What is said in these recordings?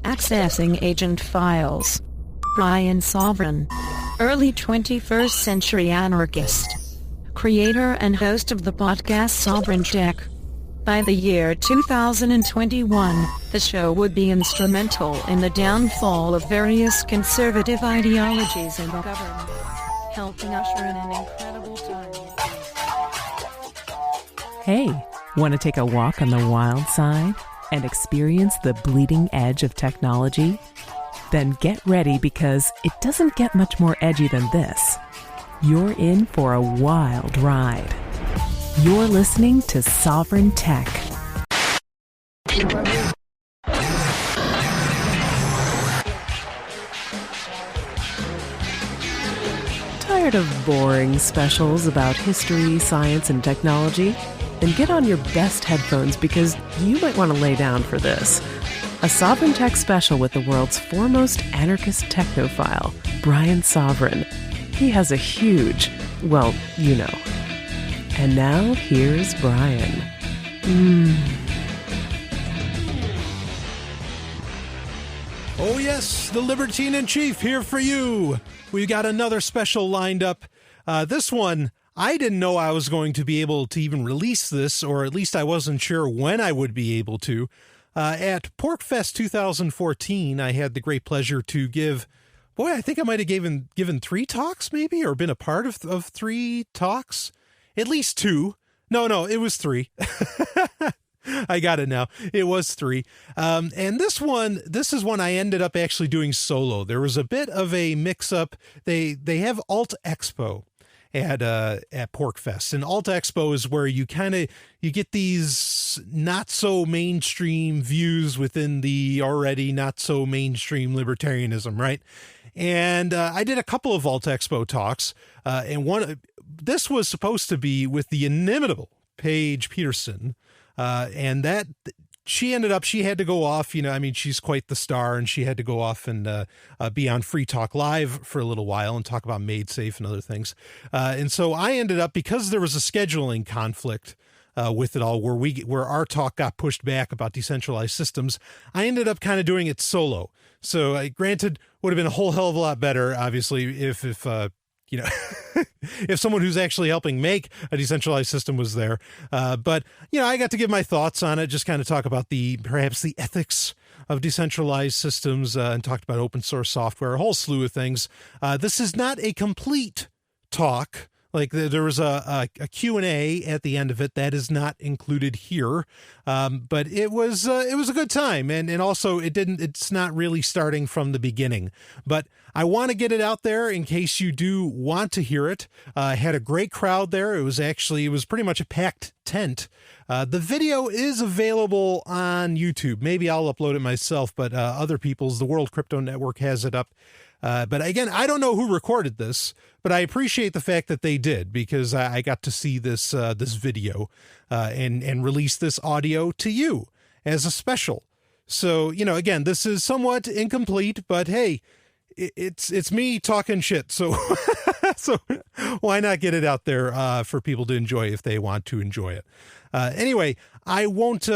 Accessing agent files. Brian Sovryn. Early 21st century anarchist. Creator and host of the podcast Sovryn Tech. By the year 2021, the show would be instrumental in the downfall of various conservative ideologies in the government, helping usher in an incredible time. Hey, want to take a walk on the wild side and experience the bleeding edge of technology? Then get ready, because it doesn't get much more edgy than this. You're in for a wild ride. You're listening to Sovryn Tech. Tired of boring specials about history, science, and technology? Then get on your best headphones, because you might want to lay down for this. A Sovryn Tech special with the world's foremost anarchist technophile, Brian Sovryn. He has a huge, well, you know. And now, here's Brian. Oh yes, the Libertine-in-Chief here for you. We've got another special lined up. This one, I didn't know I was going to be able to even release this, or at least I wasn't sure when I would be able to. At PorcFest 2014, I had the great pleasure to give, I think I might have given 3 talks maybe, or been a part of 3 talks. At least 2. No, it was 3. I got it now. It was 3. And this is one I ended up actually doing solo. There was a bit of a mix-up. They have AltExpo at PorcFest, and AltExpo is where you get these not so mainstream views within the already not so mainstream libertarianism, right? And I did a couple of AltExpo talks, and this was supposed to be with the inimitable Paige Peterson, and that she had to go off. She's quite the star, and she had to go off and be on Free Talk Live for a little while and talk about Made Safe and other things. And so I ended up, because there was a scheduling conflict with it all, where our talk got pushed back about decentralized systems, I ended up kind of doing it solo. So granted, would have been a whole hell of a lot better, obviously, if if someone who's actually helping make a decentralized system was there. But I got to give my thoughts on it, just kind of talk about perhaps the ethics of decentralized systems, and talked about open source software, a whole slew of things. This is not a complete talk. Like there was a Q&A at the end of it that is not included here, but it was a good time, and also it's not really starting from the beginning. But I want to get it out there in case you do want to hear it. I had a great crowd there. It was pretty much a packed tent. The video is available on YouTube. Maybe I'll upload it myself, but other people's, the World Crypto Network has it up. But again, I don't know who recorded this, but I appreciate the fact that they did, because I got to see this video and release this audio to you as a special. So, again, this is somewhat incomplete, but hey, it's me talking shit. So so why not get it out there for people to enjoy if they want to enjoy it. Anyway, I won't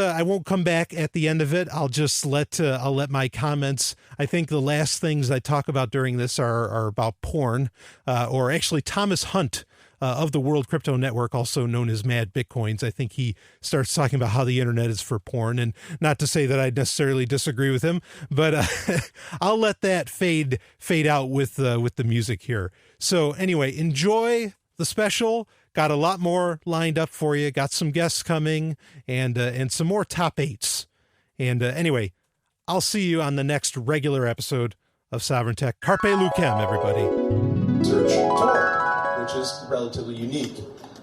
come back at the end of it. I'll just I'll let my comments. I think the last things I talk about during this are about porn, or actually Thomas Hunt of the World Crypto Network, also known as Mad Bitcoins. I think he starts talking about how the internet is for porn, and not to say that I necessarily disagree with him, but I'll let that fade out with the music here. So anyway, enjoy the special. Got a lot more lined up for you. Got some guests coming, and some more top 8s. And anyway, I'll see you on the next regular episode of Sovryn Tech. Carpe Lucem, everybody. Search Tor, which is relatively unique.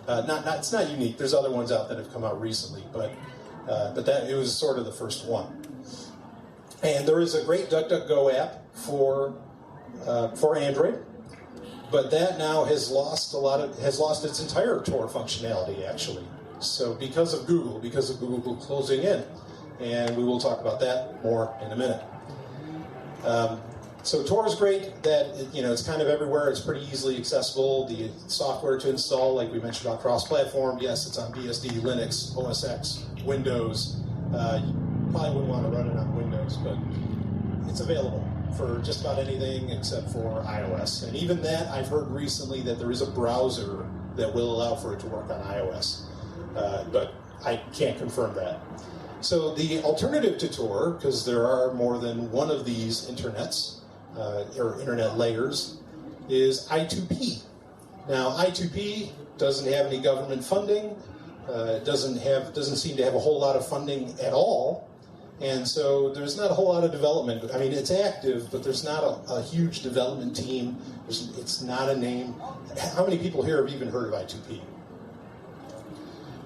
It's not unique. There's other ones out that have come out recently, but that it was sort of the first one. And there is a great DuckDuckGo app for Android. But that now has lost its entire Tor functionality, actually. So because of Google closing in, and we will talk about that more in a minute. So Tor is great that it's kind of everywhere. It's pretty easily accessible. The software to install, like we mentioned, on cross-platform. Yes, it's on BSD, Linux, OS X, Windows. You probably wouldn't want to run it on Windows, but it's available for just about anything except for iOS. And even that, I've heard recently that there is a browser that will allow for it to work on iOS. But I can't confirm that. So the alternative to Tor, because there are more than one of these internets, or internet layers, is I2P. Now, I2P doesn't have any government funding, doesn't seem to have a whole lot of funding at all, and so there's not a whole lot of development. I mean, it's active, but there's not a huge development team. It's not a name. How many people here have even heard of I2P?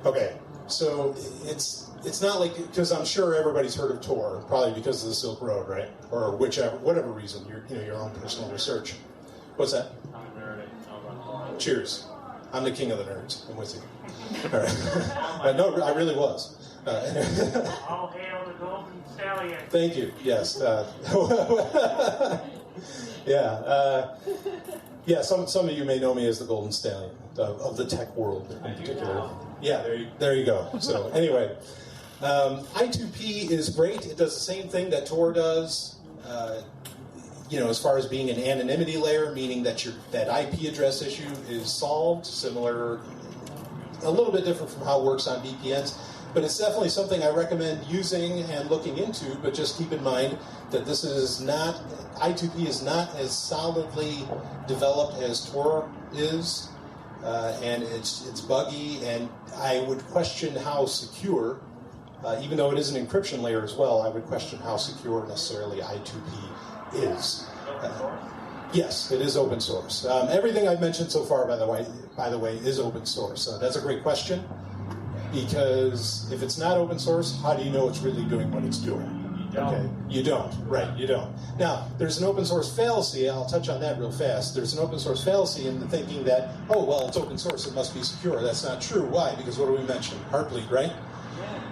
Okay, so it's not like, because I'm sure everybody's heard of Tor, probably because of the Silk Road, right? Or whatever reason, your own personal research. What's that? I'm a nerd. Cheers. I'm the king of the nerds. I'm with you. All right. No, I really was. All hail the golden stallion. Thank you. Yes. Yeah. Some of you may know me as the golden stallion of the tech world in particular. Yeah. There you go. So anyway, I2P is great. It does the same thing that Tor does. As far as being an anonymity layer, meaning that that IP address issue is solved, similar, a little bit different from how it works on VPNs, but it's definitely something I recommend using and looking into, but just keep in mind that I2P is not as solidly developed as Tor is, and it's buggy, and I would question how secure, even though it is an encryption layer as well, I would question how secure necessarily I2P is. Yes, it is open source. Everything I've mentioned so far, by the way, is open source. That's a great question, because if it's not open source, how do you know it's really doing what it's doing? Okay, you don't. Right, you don't. Now, there's an open source fallacy. I'll touch on that real fast. There's an open source fallacy in the thinking that, oh, well, it's open source, it must be secure. That's not true. Why? Because what do we mention? Heartbleed, right?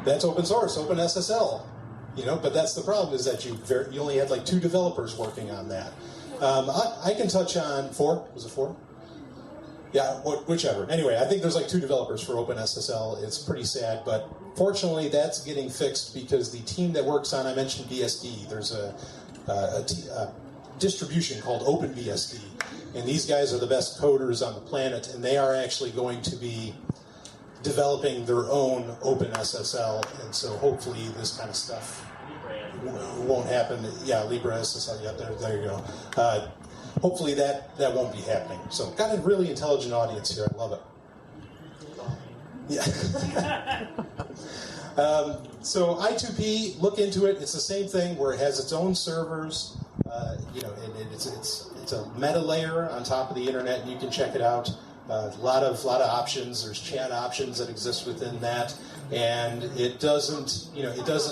That's open source, OpenSSL. But that's the problem, is that you only had like 2 developers working on that. I can touch on 4. Was it 4? Yeah, whichever. Anyway, I think there's like 2 developers for OpenSSL. It's pretty sad, but fortunately that's getting fixed because the team that works on, I mentioned BSD, there's a distribution called OpenBSD, and these guys are the best coders on the planet, and they are actually going to be developing their own OpenSSL, and so hopefully this kind of stuff won't happen. Yeah, LibreSSL, yeah, there you go. Hopefully that won't be happening. So got a really intelligent audience here, I love it. Yeah. So I2P, look into it. It's the same thing where it has its own servers, and it's a meta layer on top of the internet, and you can check it out. A lot of options. There's chat options that exist within that, and it doesn't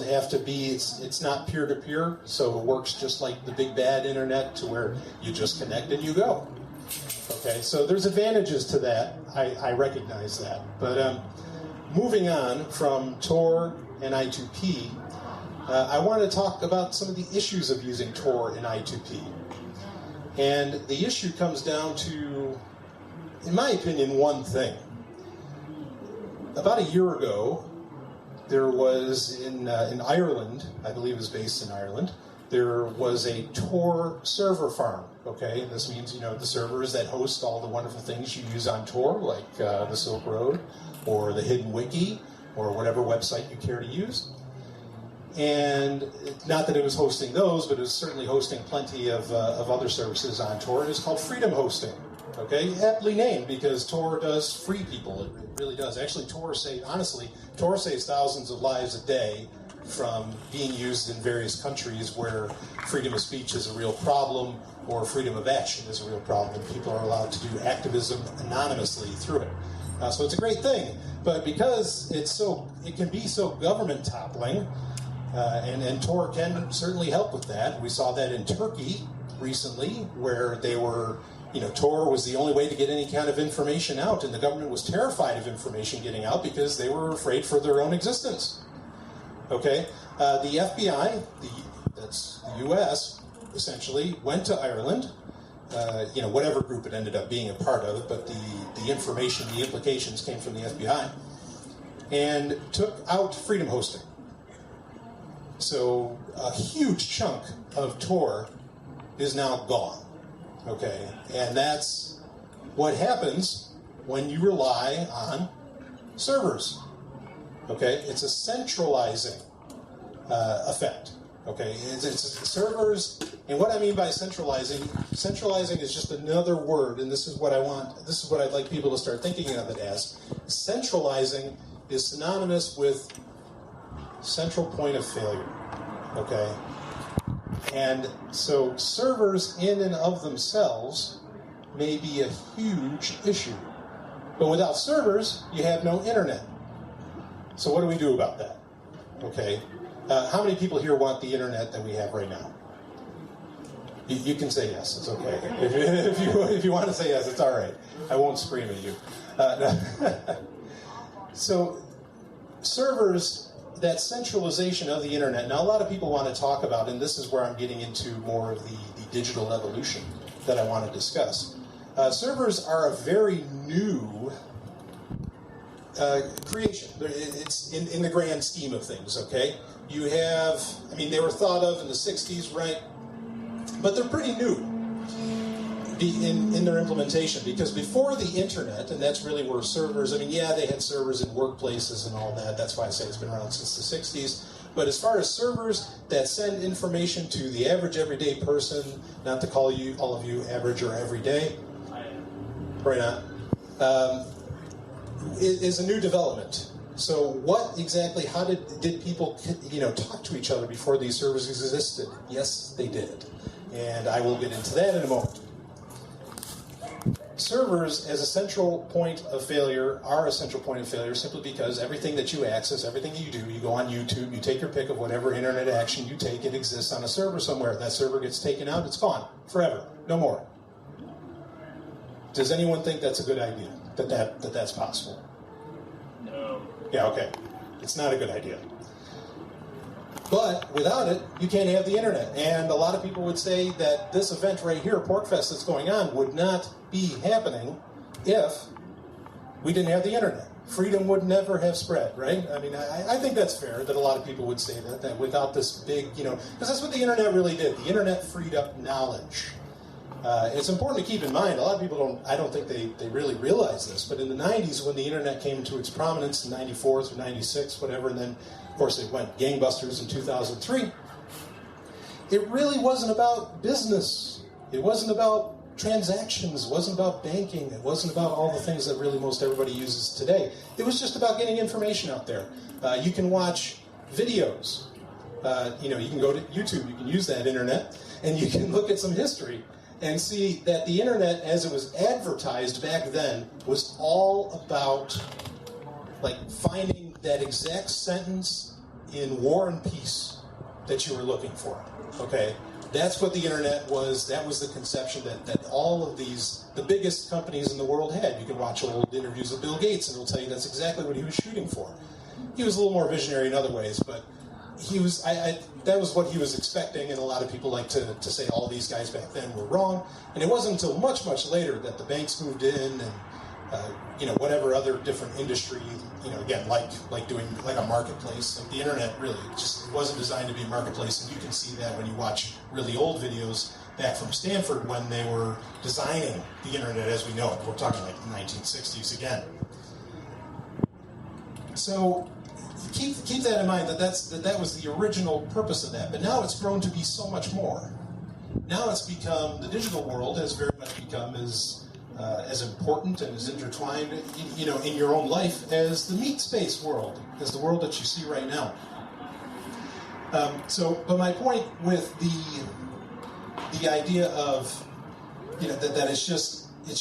have to be. It's not peer-to-peer, so it works just like the big bad internet, to where you just connect and you go. Okay, so there's advantages to that. I recognize that, but moving on from Tor and I2P, I want to talk about some of the issues of using Tor and I2P, and the issue comes down to, in my opinion, one thing. About a year ago, there was in Ireland, I believe it was based in Ireland, there was a Tor server farm. Okay, and this means the servers that host all the wonderful things you use on Tor, like the Silk Road, or the Hidden Wiki, or whatever website you care to use. And not that it was hosting those, but it was certainly hosting plenty of other services on Tor. It was called Freedom Hosting. Okay, aptly named, because Tor does free people. It really does. Actually, Tor saves thousands of lives a day from being used in various countries where freedom of speech is a real problem, or freedom of action is a real problem, and people are allowed to do activism anonymously through it. So it's a great thing. But because it can be so government toppling, and Tor can certainly help with that. We saw that in Turkey recently, where they were. Tor was the only way to get any kind of information out, and the government was terrified of information getting out because they were afraid for their own existence. Okay, the FBI, that's the U.S., essentially went to Ireland, whatever group it ended up being a part of, but the information, the implications came from the FBI, and took out freedom hosting. So a huge chunk of Tor is now gone, okay? And that's what happens when you rely on servers, okay? It's a centralizing effect, okay? It's servers, and what I mean by centralizing is just another word, and this is what I'd like people to start thinking of it as. Centralizing is synonymous with central point of failure, okay? And so servers in and of themselves may be a huge issue. But without servers, you have no internet. So what do we do about that? Okay. How many people here want the internet that we have right now? You can say yes, it's okay. If you want to say yes, it's all right. I won't scream at you. So servers, that centralization of the internet. Now, a lot of people want to talk about, and this is where I'm getting into more of the digital evolution that I want to discuss. Servers are a very new creation. It's in the grand scheme of things, okay? You have, I mean, they were thought of in the 60s, right? But they're pretty new in their implementation, because before the internet, and that's really where servers, I mean, yeah, they had servers in workplaces and all that. That's why I say it's been around since the 60s. But as far as servers that send information to the average everyday person, not to call you, all of you, average or everyday, right on, is a new development. So what exactly, how did people, talk to each other before these servers existed? Yes, they did. And I will get into that in a moment. Servers, as a central point of failure, are a central point of failure simply because everything that you access, everything that you do, you go on YouTube, you take your pick of whatever internet action you take, it exists on a server somewhere. That server gets taken out, it's gone, forever, no more. Does anyone think that's a good idea, that's possible? No. Yeah, okay. It's not a good idea. But without it, you can't have the internet. And a lot of people would say that this event right here, PorcFest, that's going on, would not be happening if we didn't have the internet. Freedom would never have spread, right? I mean, I think that's fair that a lot of people would say that without this big, because that's what the internet really did. The internet freed up knowledge. It's important to keep in mind, a lot of people I don't think they really realize this, but in the 90s when the internet came into its prominence in 94 through 96, whatever, and then of course it went gangbusters in 2003, it really wasn't about business. It wasn't about transactions. It wasn't about banking. It wasn't about all the things that really most everybody uses today. It was just about getting information out there. You can watch videos. You can go to YouTube. You can use that internet, and you can look at some history and see that the internet, as it was advertised back then, was all about finding that exact sentence in War and Peace that you were looking for. Okay, that's what the internet was. That was the conception that all of the biggest companies in the world had. You can watch old interviews with Bill Gates, and it'll tell you that's exactly what he was shooting for. He was a little more visionary in other ways, but he was. That was what he was expecting, and a lot of people like to say all these guys back then were wrong. And it wasn't until much, much later that the banks moved in, and whatever other different industry, again, like doing a marketplace. Like the internet really just wasn't designed to be a marketplace, and you can see that when you watch really old videos back from Stanford when they were designing the internet as we know it. We're talking like the 1960s again. So keep that in mind, that was the original purpose of that. But now it's grown to be so much more. Now it's become, the digital world has very much become as important and as intertwined, in your own life as the meat space world, as the world that you see right now. But my point with the idea of, that it's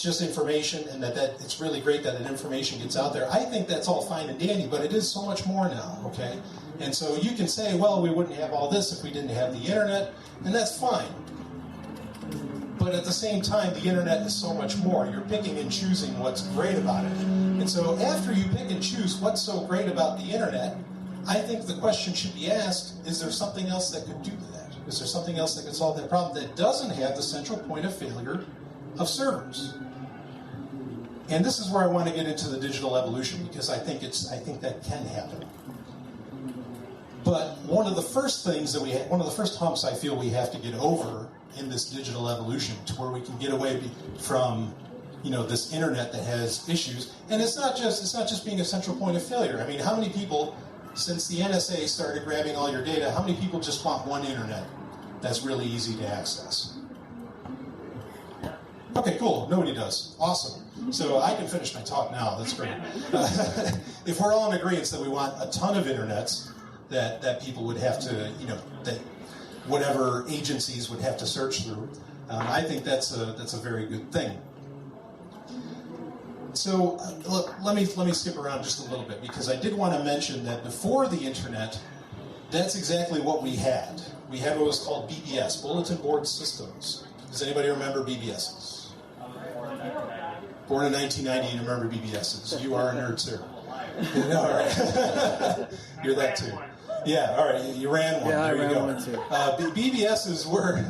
just information, and that it's really great that information gets out there. I think that's all fine and dandy, but it is so much more now, okay? And so you can say, well, we wouldn't have all this if we didn't have the internet, and that's fine. But at the same time, the internet is so much more. You're picking and choosing what's great about it. And so after you pick and choose what's so great about the internet, I think the question should be asked, is there something else that could do that? Is there something else that could solve that problem that doesn't have the central point of failure of servers? And this is where I want to get into the digital evolution, because I think that can happen. But one of the first things that one of the first humps I feel we have to get over in this digital evolution, to where we can get away from, this internet that has issues. And it's not just being a central point of failure. I mean, how many people, since the NSA started grabbing all your data, how many people just want one internet that's really easy to access? Okay, cool. Nobody does. Awesome. So I can finish my talk now. That's great. If we're all in agreement that we want a ton of internets that people would have to, that whatever agencies would have to search through, I think that's a very good thing. So let me skip around just a little bit, because I did want to mention that before the internet, that's exactly what we had. We had what was called BBS, Bulletin Board Systems. Does anybody remember BBSs? Born in 1990, you remember BBSs. You are a nerd, sir. All right. You're that too. Yeah, all right. You ran one. Yeah, there I ran you go. one too. BBSs were,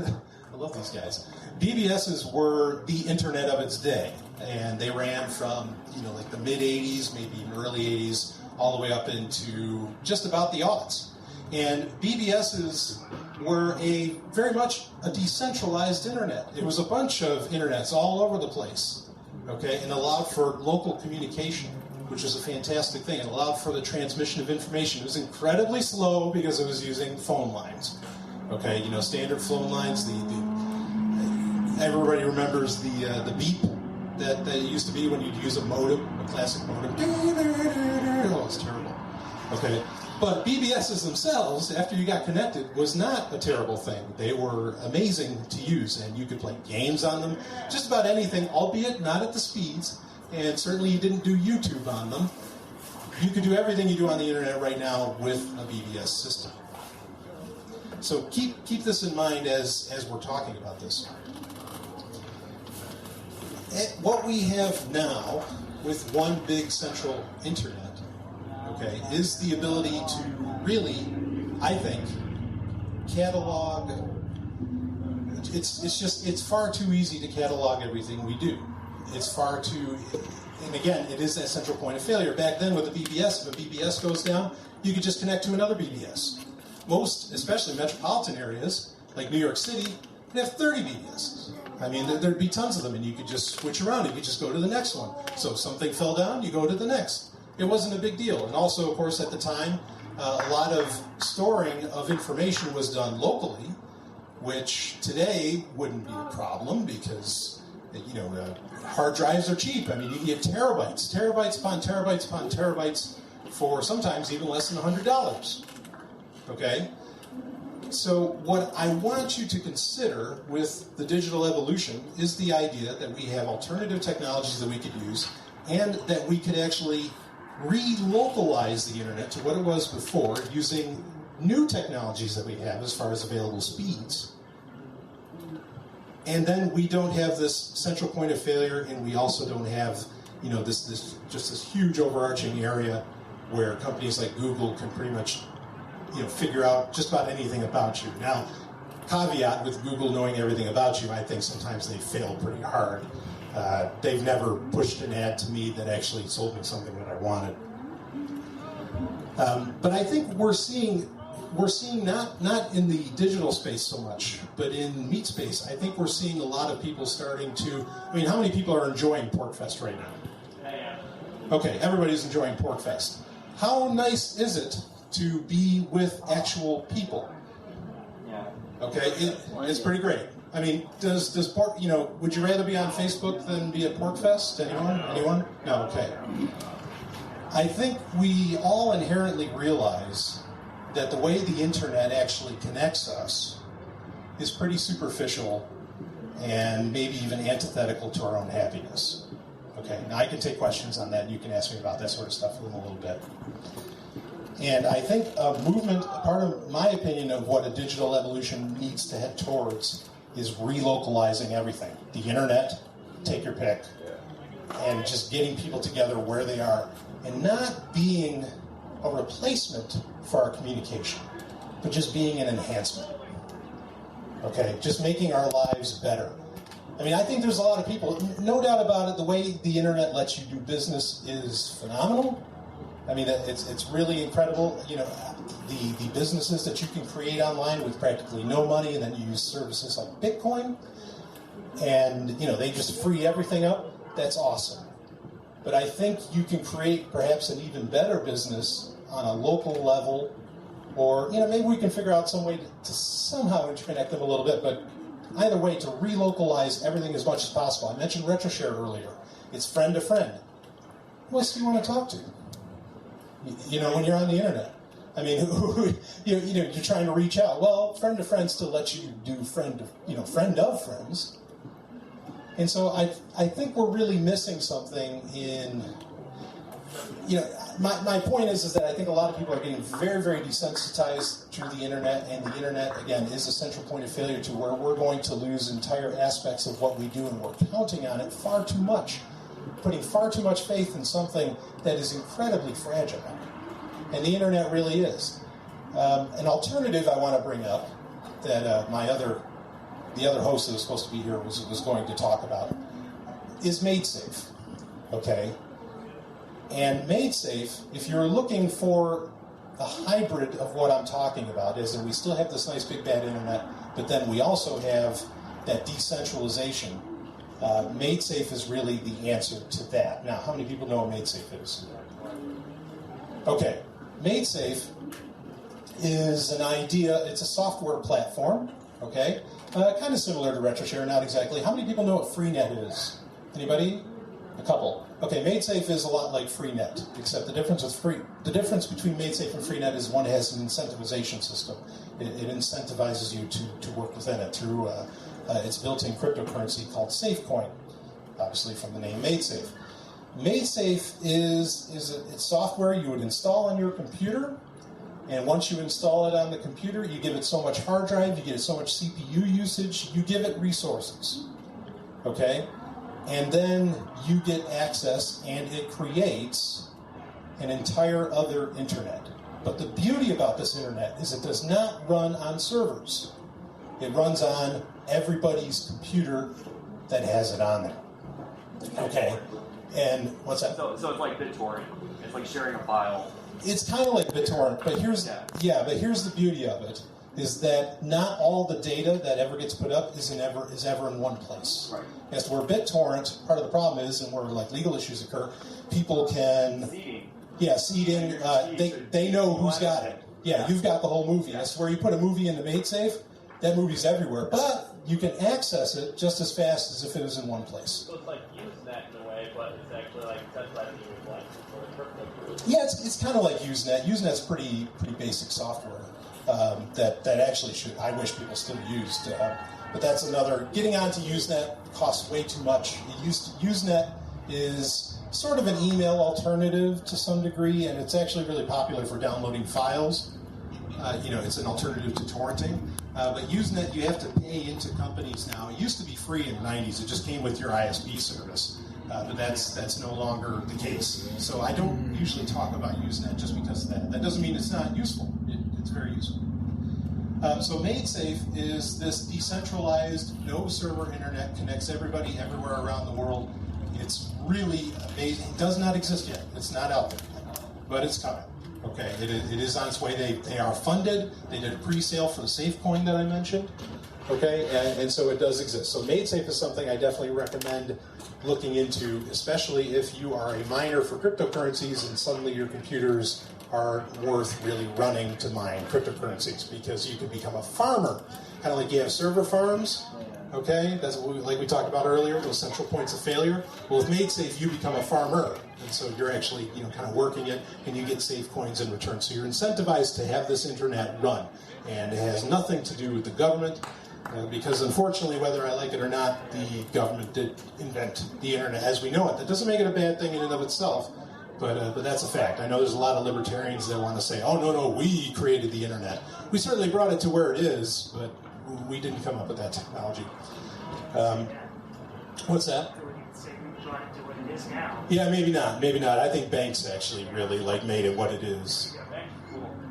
I love these guys. BBSs were the internet of its day. And they ran from, like the mid-'80s, maybe even early '80s, all the way up into just about the aughts. And BBSs were very much a decentralized internet. It was a bunch of internets all over the place, okay, and allowed for local communication, which is a fantastic thing. It allowed for the transmission of information. It was incredibly slow because it was using phone lines, okay, standard phone lines. Everybody remembers the beep that used to be when you'd use a modem, a classic modem. Oh, it's terrible. Okay. But BBSs themselves, after you got connected, was not a terrible thing. They were amazing to use, and you could play games on them, just about anything, albeit not at the speeds, and certainly you didn't do YouTube on them. You could do everything you do on the internet right now with a BBS system. So keep this in mind as we're talking about this. What we have now with one big central internet, okay, is the ability to really, I think, catalog. It's far too easy to catalog everything we do. It's far too, and again, it is that central point of failure. Back then with the BBS, if a BBS goes down, you could just connect to another BBS. Most, especially metropolitan areas, like New York City, would have 30 BBSs. I mean, there'd be tons of them, and you could just switch around. You could just go to the next one. So if something fell down, you go to the next. It wasn't a big deal. And also, of course, at the time, a lot of storing of information was done locally, which today wouldn't be a problem because, hard drives are cheap. I mean, you can get terabytes upon terabytes upon terabytes for sometimes even less than $100. Okay? So what I want you to consider with the digital evolution is the idea that we have alternative technologies that we could use, and that we could actually relocalize the internet to what it was before using new technologies that we have as far as available speeds. And then we don't have this central point of failure, and we also don't have, this huge overarching area where companies like Google can pretty much, figure out just about anything about you. Now, caveat with Google knowing everything about you, I think sometimes they fail pretty hard. They've never pushed an ad to me that actually sold me something that I wanted. But I think we're seeing not in the digital space so much, but in meat space, I think we're seeing a lot of people starting to, how many people are enjoying PorcFest right now? Okay, everybody's enjoying PorcFest. How nice is it to be with actual people? Okay, it's pretty great. I mean, does pork, would you rather be on Facebook than be at PorcFest? Anyone? No, okay. I think we all inherently realize that the way the internet actually connects us is pretty superficial and maybe even antithetical to our own happiness. Okay, now I can take questions on that, and you can ask me about that sort of stuff in a little bit. And I think a movement, part of my opinion of what a digital evolution needs to head towards is relocalizing everything. The internet, take your pick, and just getting people together where they are, and not being a replacement for our communication, but just being an enhancement. Okay, just making our lives better. I think there's a lot of people, no doubt about it, the way the internet lets you do business is phenomenal. I mean, it's really incredible. You know, the businesses that you can create online with practically no money, and then you use services like Bitcoin, and, you know, they just free everything up. That's awesome. But I think you can create perhaps an even better business on a local level, or, you know, maybe we can figure out some way to somehow interconnect them a little bit, but either way, to relocalize everything as much as possible. I mentioned RetroShare earlier. It's friend to friend. Who else do you want to talk to? You know, when you're on the internet. I mean, you're trying to reach out. Well, friend to friend still lets you do friend of friends. And so I think we're really missing something in, you know, my point is that I think a lot of people are getting very, very desensitized to the internet, and the internet, again, is a central point of failure to where we're going to lose entire aspects of what we do, and we're counting on it far too much, putting far too much faith in something that is incredibly fragile. And the internet really is. An alternative I want to bring up that the other host that was supposed to be here was going to talk about is MadeSafe. Okay? And MadeSafe, if you're looking for a hybrid of what I'm talking about, is that we still have this nice big bad internet, but then we also have that decentralization. MadeSafe is really the answer to that. Now, how many people know what MadeSafe is? Okay. MadeSafe is an idea, it's a software platform, okay? Kind of similar to RetroShare, not exactly. How many people know what Freenode is? Anybody? A couple. Okay, MadeSafe is a lot like Freenode, except the difference between MadeSafe and Freenode is one has an incentivization system. It incentivizes you to work within it through its built-in cryptocurrency called SafeCoin, obviously from the name MadeSafe. MadeSafe it's software you would install on your computer, and once you install it on the computer, you give it so much hard drive, you give it so much CPU usage, you give it resources, okay? And then you get access, and it creates an entire other internet. But the beauty about this internet is it does not run on servers. It runs on everybody's computer that has it on there, okay? And what's that? So it's like BitTorrent. It's like sharing a file. It's kind of like BitTorrent, but here's the beauty of it, is that not all the data that ever gets put up is ever in one place. Right. As to where BitTorrent, part of the problem is, and where like legal issues occur, people can seeding. They know who's got it. Yeah, you've got the whole movie. That's where you put a movie into MadeSafe, that movie's everywhere. But you can access it just as fast as if it was in one place. So it's like Usenet in a way, but it's actually like centralizing your life for the crypto. Yeah, it's kind of like Usenet. Usenet's pretty basic software that actually I wish people still used. But that's another. Getting onto Usenet costs way too much. Usenet is sort of an email alternative to some degree, and it's actually really popular for downloading files. It's an alternative to torrenting. But Usenet, you have to pay into companies now. It used to be free in the 90s. It just came with your ISP service. But that's no longer the case. So I don't usually talk about Usenet just because of that. That doesn't mean it's not useful. It's very useful. So MadeSafe is this decentralized, no-server internet, connects everybody everywhere around the world. It's really amazing. It does not exist yet. It's not out there yet, but it's coming. Okay, it is on its way. They are funded. They did a pre-sale for the SafeCoin that I mentioned. Okay, and so it does exist. So MadeSafe is something I definitely recommend looking into, especially if you are a miner for cryptocurrencies and suddenly your computers are worth really running to mine cryptocurrencies, because you can become a farmer, kind of like you have server farms. Okay, that's what we talked about earlier, those central points of failure. Well, with MadeSafe, you become a farmer, and so you're actually kind of working it, and you get safe coins in return. So you're incentivized to have this internet run, and it has nothing to do with the government, because unfortunately, whether I like it or not, the government did invent the internet as we know it. That doesn't make it a bad thing in and of itself, but that's a fact. I know there's a lot of libertarians that want to say, "Oh no, we created the internet. We certainly brought it to where it is, but we didn't come up with that technology." What's that? Yeah, maybe not. Maybe not. I think banks actually really made it what it is.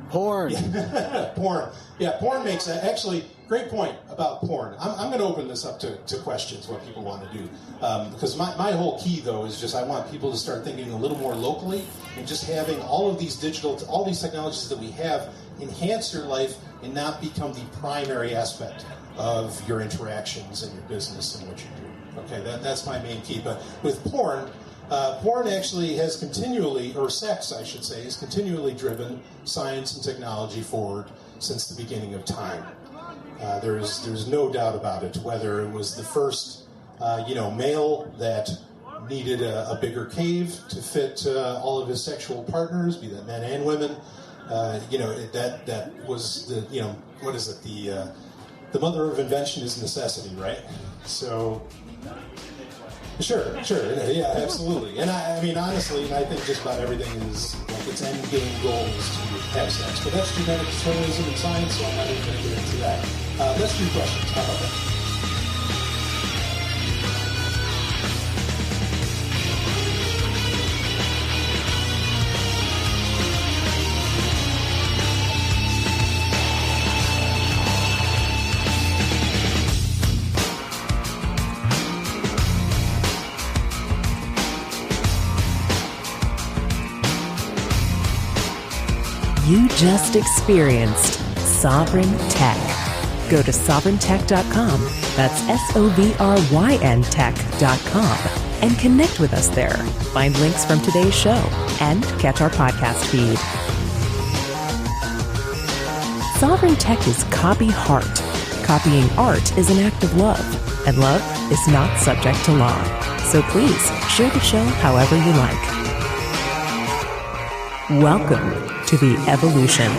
Porn. Yeah. Porn. Yeah, porn makes that. Actually, great point about porn. I'm going to open this up to questions, what people want to do. Because my whole key, though, is just I want people to start thinking a little more locally and just having all of these technologies that we have enhance your life and not become the primary aspect of your interactions and your business and what you do. Okay, that's my main key. But with porn actually has continually, or sex, I should say, has continually driven science and technology forward since the beginning of time. There's no doubt about it. Whether it was the first, male that needed a bigger cave to fit all of his sexual partners, be that men and women, that was the, what is it? The mother of invention is necessity, right? So. Sure, yeah, absolutely. And I mean, honestly, I think just about everything is, like, its end game goal is to have sex. But that's genetic determinism in science, so I'm not even going to get into that. Let's do questions. How about that? You just experienced Sovryn Tech. Go to sovryntech.com, that's SOVRYN tech.com, and connect with us there. Find links from today's show and catch our podcast feed. Sovryn Tech is copy heart. Copying art is an act of love, and love is not subject to law. So please share the show however you like. Welcome to the evolution.